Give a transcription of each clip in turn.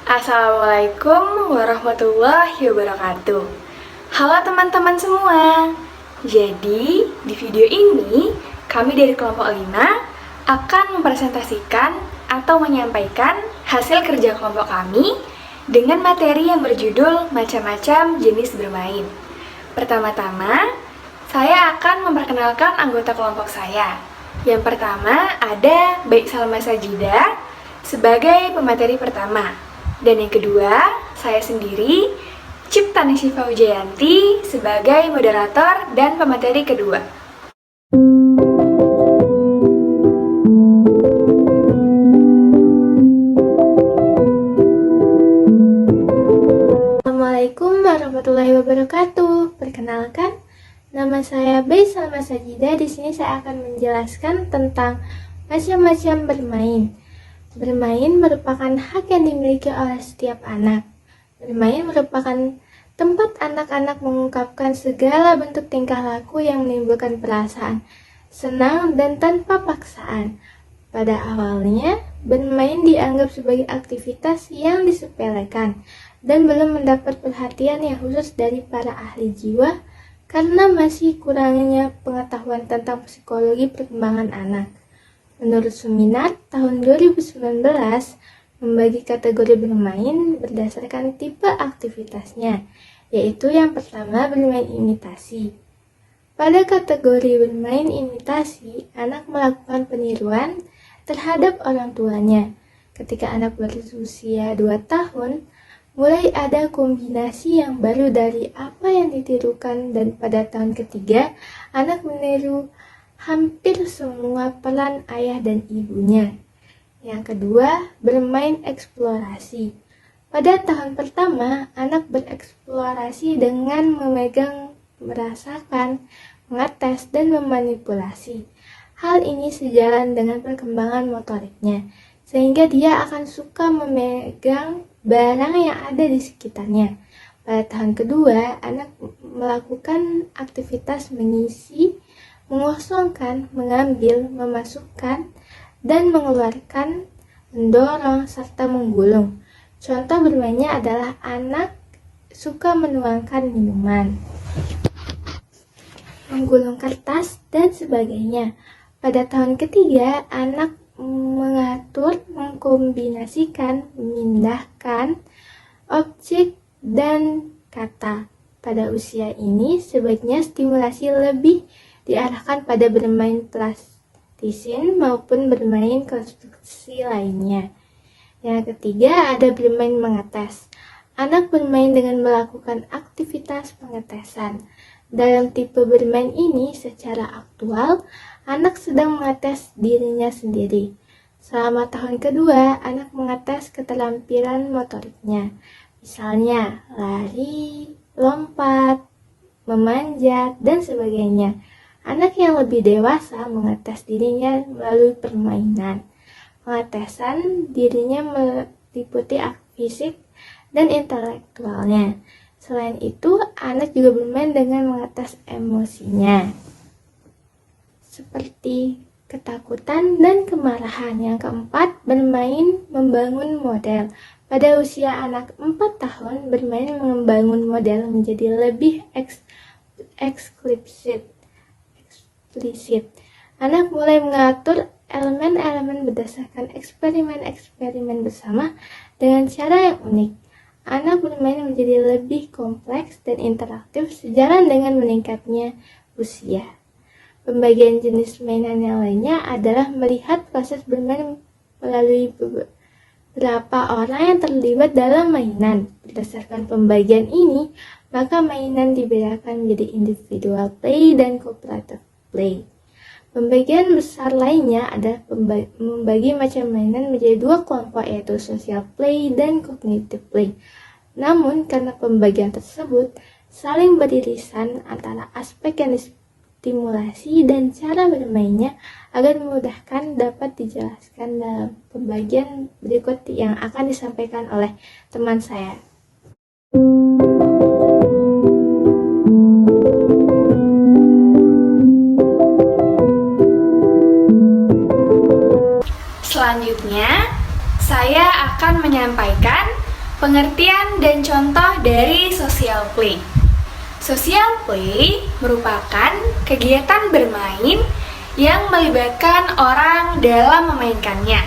Assalamualaikum warahmatullahi wabarakatuh. Halo teman-teman semua. Jadi, di video ini kami dari kelompok 5 akan mempresentasikan atau menyampaikan hasil kerja kelompok kami dengan materi yang berjudul macam-macam jenis bermain. Pertama-tama, saya akan memperkenalkan anggota kelompok saya. Yang pertama ada Baik Salma Sajida sebagai pemateri pertama. Dan yang kedua, saya sendiri, Ciptanisi Faujayanti, sebagai moderator dan pemateri kedua. Assalamualaikum warahmatullahi wabarakatuh. Perkenalkan, nama saya Baik Salma Sajida. Di sini saya akan menjelaskan tentang macam-macam bermain. Bermain merupakan hak yang dimiliki oleh setiap anak. Bermain merupakan tempat anak-anak mengungkapkan segala bentuk tingkah laku yang menimbulkan perasaan senang dan tanpa paksaan. Pada awalnya, bermain dianggap sebagai aktivitas yang disepelekan dan belum mendapat perhatian yang khusus dari para ahli jiwa karena masih kurangnya pengetahuan tentang psikologi perkembangan anak. Menurut Suminat, tahun 2019 membagi kategori bermain berdasarkan tipe aktivitasnya, yaitu yang pertama bermain imitasi. Pada kategori bermain imitasi, anak melakukan peniruan terhadap orang tuanya. Ketika anak berusia 2 tahun, mulai ada kombinasi yang baru dari apa yang ditirukan dan pada tahun ketiga, anak meniru hampir semua peran ayah dan ibunya. Yang kedua, bermain eksplorasi. Pada tahun pertama, anak bereksplorasi dengan memegang, merasakan, mengetes, dan memanipulasi. Hal ini sejalan dengan perkembangan motoriknya, sehingga dia akan suka memegang barang yang ada di sekitarnya. Pada tahun kedua, anak melakukan aktivitas mengisi, mengosongkan, mengambil, memasukkan, dan mengeluarkan, mendorong, serta menggulung. Contoh bermainnya adalah anak suka menuangkan minuman, menggulung kertas, dan sebagainya. Pada tahun ketiga, anak mengatur, mengkombinasikan, memindahkan objek dan kata. Pada usia ini, sebaiknya stimulasi lebih diarahkan pada bermain plastisin maupun bermain konstruksi lainnya. Yang ketiga ada bermain mengetes. Anak bermain dengan melakukan aktivitas pengetesan. Dalam tipe bermain ini secara aktual, anak sedang mengetes dirinya sendiri. Selama tahun kedua, anak mengetes keterampilan motoriknya. Misalnya lari, lompat, memanjat, dan sebagainya. Anak yang lebih dewasa mengetes dirinya melalui permainan. Pengetesan dirinya meliputi fisik dan intelektualnya. Selain itu, anak juga bermain dengan mengetes emosinya, seperti ketakutan dan kemarahan. Yang keempat, bermain membangun model. Pada usia anak 4 tahun, bermain membangun model menjadi lebih eksplisit. Anak mulai mengatur elemen-elemen berdasarkan eksperimen-eksperimen bersama dengan cara yang unik. Anak bermain menjadi lebih kompleks dan interaktif sejalan dengan meningkatnya usia. Pembagian jenis mainan yang lainnya adalah melihat proses bermain melalui beberapa orang yang terlibat dalam mainan. Berdasarkan pembagian ini, maka mainan dibedakan menjadi individual play dan cooperative play. Pembagian besar lainnya adalah membagi macam mainan menjadi 2 kelompok, yaitu social play dan cognitive play. Namun karena pembagian tersebut saling beririsan antara aspek yang distimulasi dan cara bermainnya, agar memudahkan dapat dijelaskan dalam pembagian berikut yang akan disampaikan oleh teman saya. Selanjutnya, saya akan menyampaikan Pengertian dan contoh dari social play. Social play merupakan kegiatan bermain yang melibatkan orang dalam memainkannya.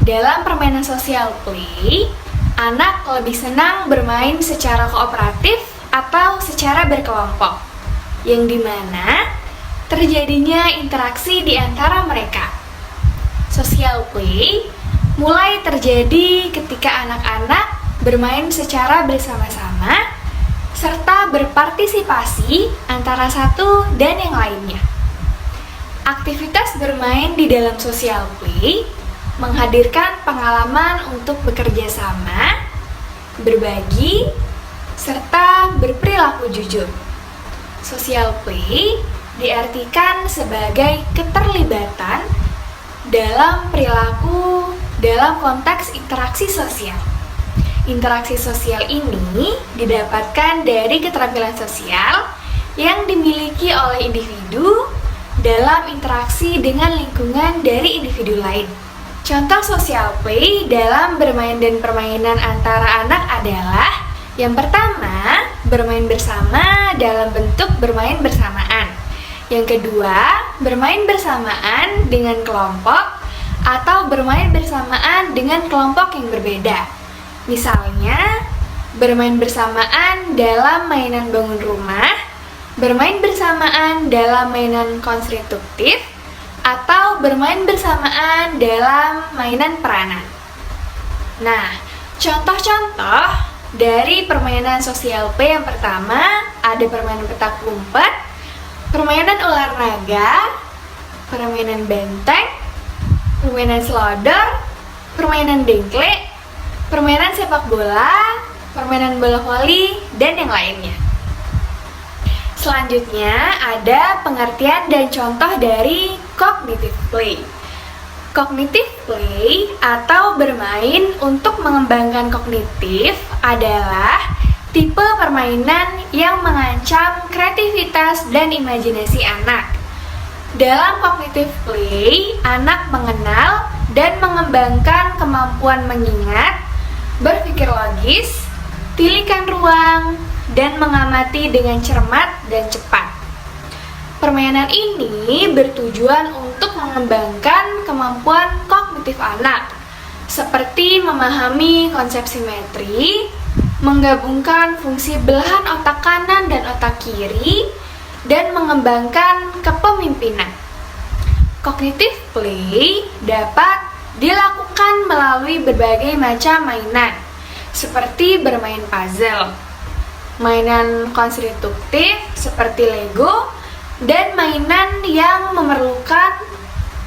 Dalam permainan social play, anak lebih senang bermain secara kooperatif atau secara berkelompok, yang dimana terjadinya interaksi di antara mereka. Social play mulai terjadi ketika anak-anak bermain secara bersama-sama serta berpartisipasi antara satu dan yang lainnya. Aktivitas bermain di dalam social play menghadirkan pengalaman untuk bekerja sama, berbagi, serta berperilaku jujur. Social play diartikan sebagai keterlibatan dalam perilaku dalam konteks interaksi sosial. Interaksi sosial ini didapatkan dari keterampilan sosial yang dimiliki oleh individu dalam interaksi dengan lingkungan dari individu lain. Contoh social play dalam bermain dan permainan antara anak adalah: yang pertama, bermain bersama dalam bentuk bermain bersamaan. Yang kedua, bermain bersamaan dengan kelompok atau bermain bersamaan dengan kelompok yang berbeda. Misalnya, bermain bersamaan dalam mainan bangun rumah, bermain bersamaan dalam mainan konstruktif, atau bermain bersamaan dalam mainan peranan. Nah, contoh-contoh dari permainan social play yang pertama ada permainan petak umpet, permainan ular naga, permainan benteng, permainan selodor, permainan dengklek, permainan sepak bola, permainan bola voli, dan yang lainnya. Selanjutnya ada pengertian dan contoh dari cognitive play. Cognitive play atau bermain untuk mengembangkan kognitif adalah tipe permainan yang mengancam kreativitas dan imajinasi anak. Dalam cognitive play, anak mengenal dan mengembangkan kemampuan mengingat, berpikir logis, tilikan ruang, dan mengamati dengan cermat dan cepat. Permainan ini bertujuan untuk mengembangkan kemampuan kognitif anak, seperti memahami konsep simetri, menggabungkan fungsi belahan otak kanan dan otak kiri, dan mengembangkan kepemimpinan. Cognitive play dapat dilakukan melalui berbagai macam mainan, seperti bermain puzzle, mainan konstruktif seperti Lego, dan mainan yang memerlukan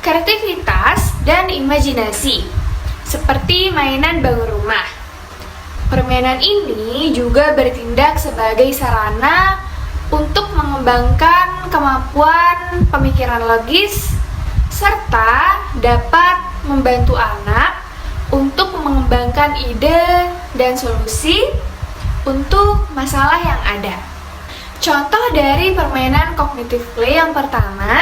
kreativitas dan imajinasi, seperti mainan bangun rumah. Permainan ini juga bertindak sebagai sarana untuk mengembangkan kemampuan pemikiran logis, serta dapat membantu anak untuk mengembangkan ide dan solusi untuk masalah yang ada. Contoh dari permainan cognitive play yang pertama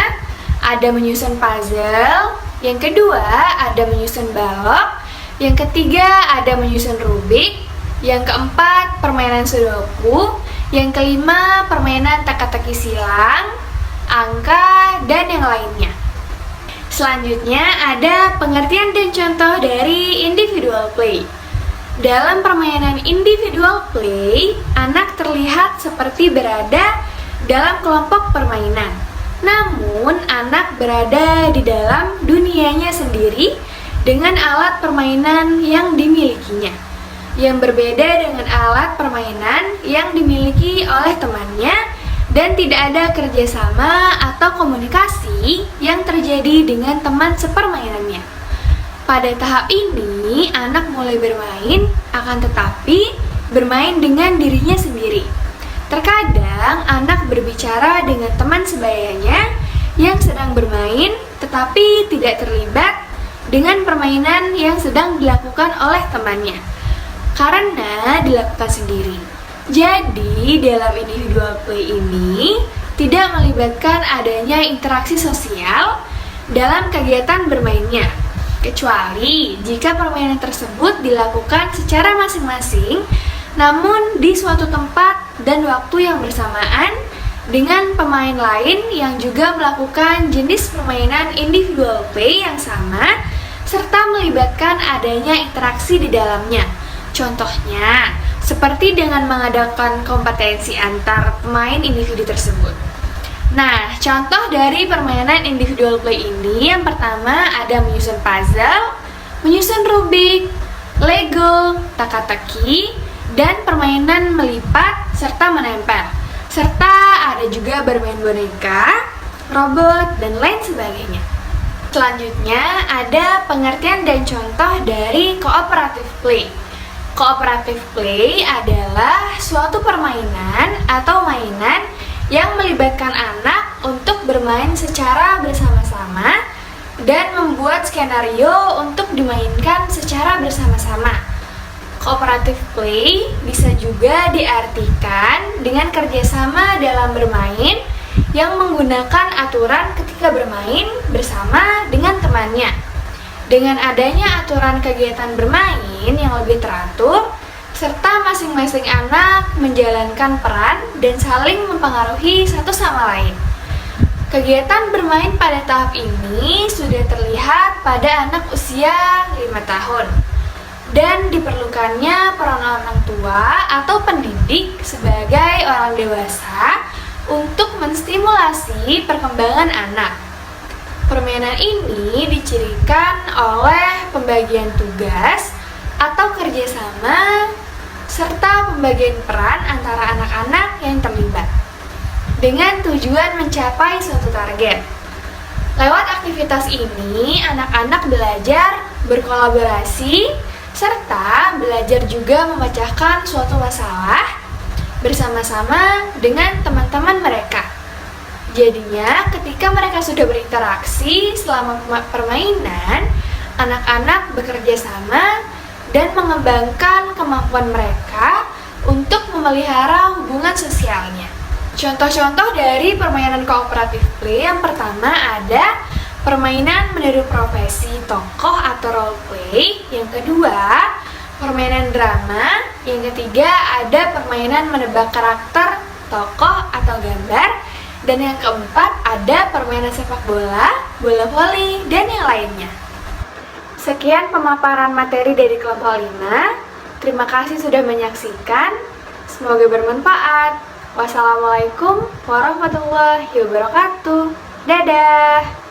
ada menyusun puzzle, yang kedua ada menyusun balok, yang ketiga ada menyusun rubik, yang keempat permainan sudoku, yang kelima permainan teka-teki silang, angka, dan yang lainnya. Selanjutnya ada pengertian dan contoh dari individual play. Dalam permainan individual play, anak terlihat seperti berada dalam kelompok permainan. Namun, anak berada di dalam dunianya sendiri dengan alat permainan yang dimilikinya, yang berbeda dengan alat permainan yang dimiliki oleh temannya, dan tidak ada kerjasama atau komunikasi yang terjadi dengan teman sepermainannya. Pada tahap ini, anak mulai bermain, akan tetapi bermain dengan dirinya sendiri. Terkadang, anak berbicara dengan teman sebayanya yang sedang bermain, tetapi tidak terlibat dengan permainan yang sedang dilakukan oleh temannya, karena dilakukan sendiri. Jadi, dalam individual play ini tidak melibatkan adanya interaksi sosial dalam kegiatan bermainnya. kecuali jika permainan tersebut dilakukan secara masing-masing, namun di suatu tempat dan waktu yang bersamaan dengan pemain lain yang juga melakukan jenis permainan individual play yang sama, serta melibatkan adanya interaksi di dalamnya. Contohnya, seperti dengan mengadakan kompetensi antar pemain individu tersebut. Nah, contoh dari permainan individual play ini yang pertama ada menyusun puzzle, menyusun Rubik, Lego, teka-teki, dan permainan melipat serta menempel. Serta ada juga bermain boneka, robot, dan lain sebagainya. Selanjutnya ada pengertian dan contoh dari cooperative play. Cooperative play adalah suatu permainan atau mainan yang melibatkan anak untuk bermain secara bersama-sama dan membuat skenario untuk dimainkan secara bersama-sama. Cooperative play bisa juga diartikan dengan kerjasama dalam bermain yang menggunakan aturan ketika bermain bersama dengan temannya. Dengan adanya aturan kegiatan bermain yang lebih teratur, serta masing-masing anak menjalankan peran dan saling mempengaruhi satu sama lain. Kegiatan bermain pada tahap ini sudah terlihat pada anak usia 5 tahun. Dan diperlukannya peran orang tua atau pendidik sebagai orang dewasa untuk menstimulasi perkembangan anak. Permainan ini dicirikan oleh pembagian tugas atau kerjasama serta pembagian peran antara anak-anak yang terlibat dengan tujuan mencapai suatu target. Lewat aktivitas ini, anak-anak belajar berkolaborasi serta belajar juga memecahkan suatu masalah bersama-sama dengan teman-teman mereka. Jadinya, ketika mereka sudah berinteraksi selama permainan, anak-anak bekerja sama dan mengembangkan kemampuan mereka untuk memelihara hubungan sosialnya. Contoh-contoh dari permainan kooperatif play yang pertama ada permainan meniru profesi tokoh atau role play, yang kedua permainan drama, yang ketiga ada permainan menebak karakter tokoh atau gambar, dan yang keempat ada permainan sepak bola, bola voli, dan yang lainnya. Sekian pemaparan materi dari kelompok 5. Terima kasih sudah menyaksikan. Semoga bermanfaat. Wassalamualaikum warahmatullahi wabarakatuh. Dadah.